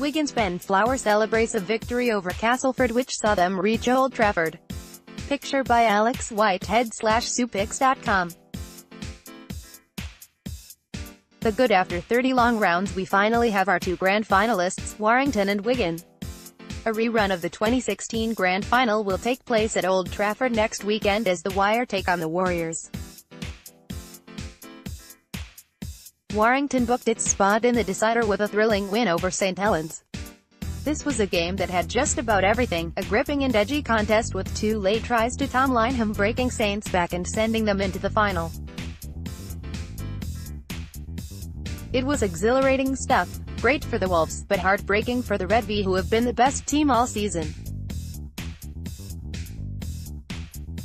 Wigan's Ben Flower celebrates a victory over Castleford which saw them reach Old Trafford. Picture by Alex Whitehead/supix.com. The good after 30 long rounds we finally have our two grand finalists, Warrington and Wigan. A rerun of the 2016 grand final will take place at Old Trafford next weekend as the Wire take on the Warriors. Warrington booked its spot in the decider with a thrilling win over St Helens. This was a game that had just about everything, a gripping and edgy contest with two late tries to Tom Lineham breaking Saints back and sending them into the final. It was exhilarating stuff, great for the Wolves, but heartbreaking for the Red V who have been the best team all season.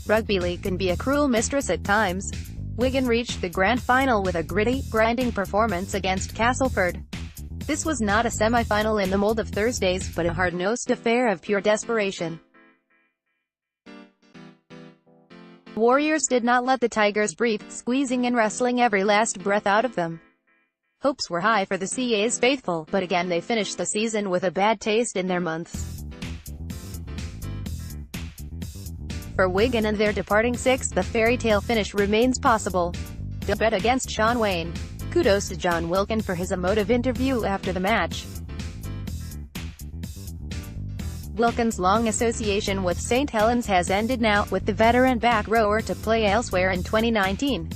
Rugby league can be a cruel mistress at times. Wigan reached the grand final with a gritty, grinding performance against Castleford. This was not a semi-final in the mold of Thursdays, but a hard-nosed affair of pure desperation. Warriors did not let the Tigers breathe, squeezing and wrestling every last breath out of them. Hopes were high for the CA's faithful, but again they finished the season with a bad taste in their mouths. For Wigan and their departing sixth, the fairy tale finish remains possible. To bet against Shaun Wane. Kudos to John Wilkin for his emotive interview after the match. Wilkin's long association with St Helens has ended now, with the veteran back rower to play elsewhere in 2019.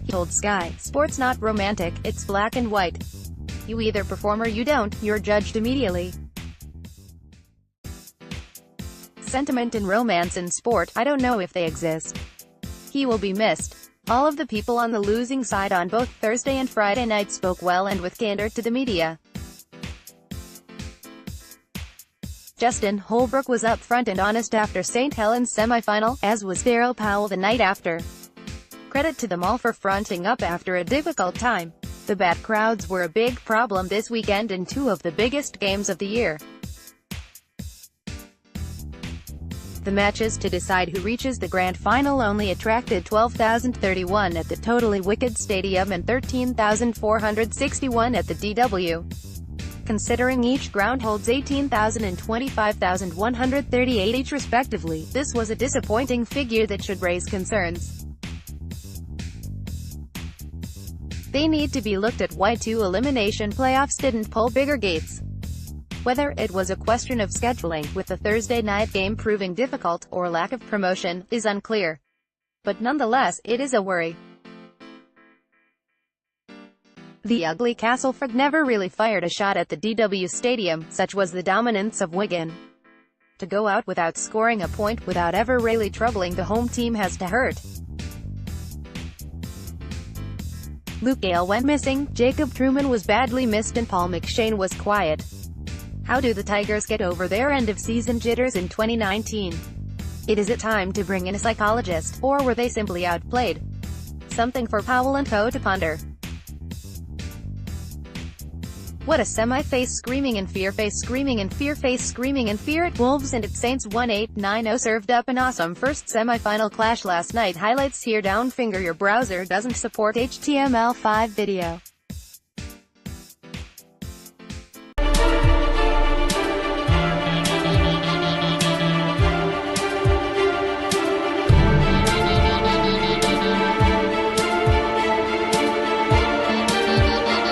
He told Sky, "Sport's not romantic, it's black and white. You either perform or you don't, you're judged immediately. Sentiment and romance in sport, I don't know if they exist. He will be missed." All of the people on the losing side on both Thursday and Friday night spoke well and with candor to the media. Justin Holbrook was upfront and honest after St Helens semi-final, as was Daryl Powell the night after. Credit to them all for fronting up after a difficult time. The bad crowds were a big problem this weekend in two of the biggest games of the year. The matches to decide who reaches the grand final only attracted 12,031 at the Totally Wicked Stadium and 13,461 at the DW. Considering each ground holds 18,000 and 25,138 each respectively, this was a disappointing figure that should raise concerns. They need to be looked at why two elimination playoffs didn't pull bigger gates. Whether it was a question of scheduling, with the Thursday night game proving difficult, or lack of promotion, is unclear. But nonetheless, it is a worry. The ugly Castleford never really fired a shot at the DW Stadium, such was the dominance of Wigan. To go out without scoring a point, without ever really troubling the home team has to hurt. Luke Gale went missing, Jacob Truman was badly missed and Paul McShane was quiet. How do the Tigers get over their end-of-season jitters in 2019? Is it time to bring in a psychologist, or were they simply outplayed? Something for Powell and co. to ponder. What a semi-face screaming in fear, face screaming in fear, face screaming in fear at Wolves and at Saints. 1890 served up an awesome first semi-final clash last night. Highlights here. Down finger. Your browser doesn't support HTML5 video.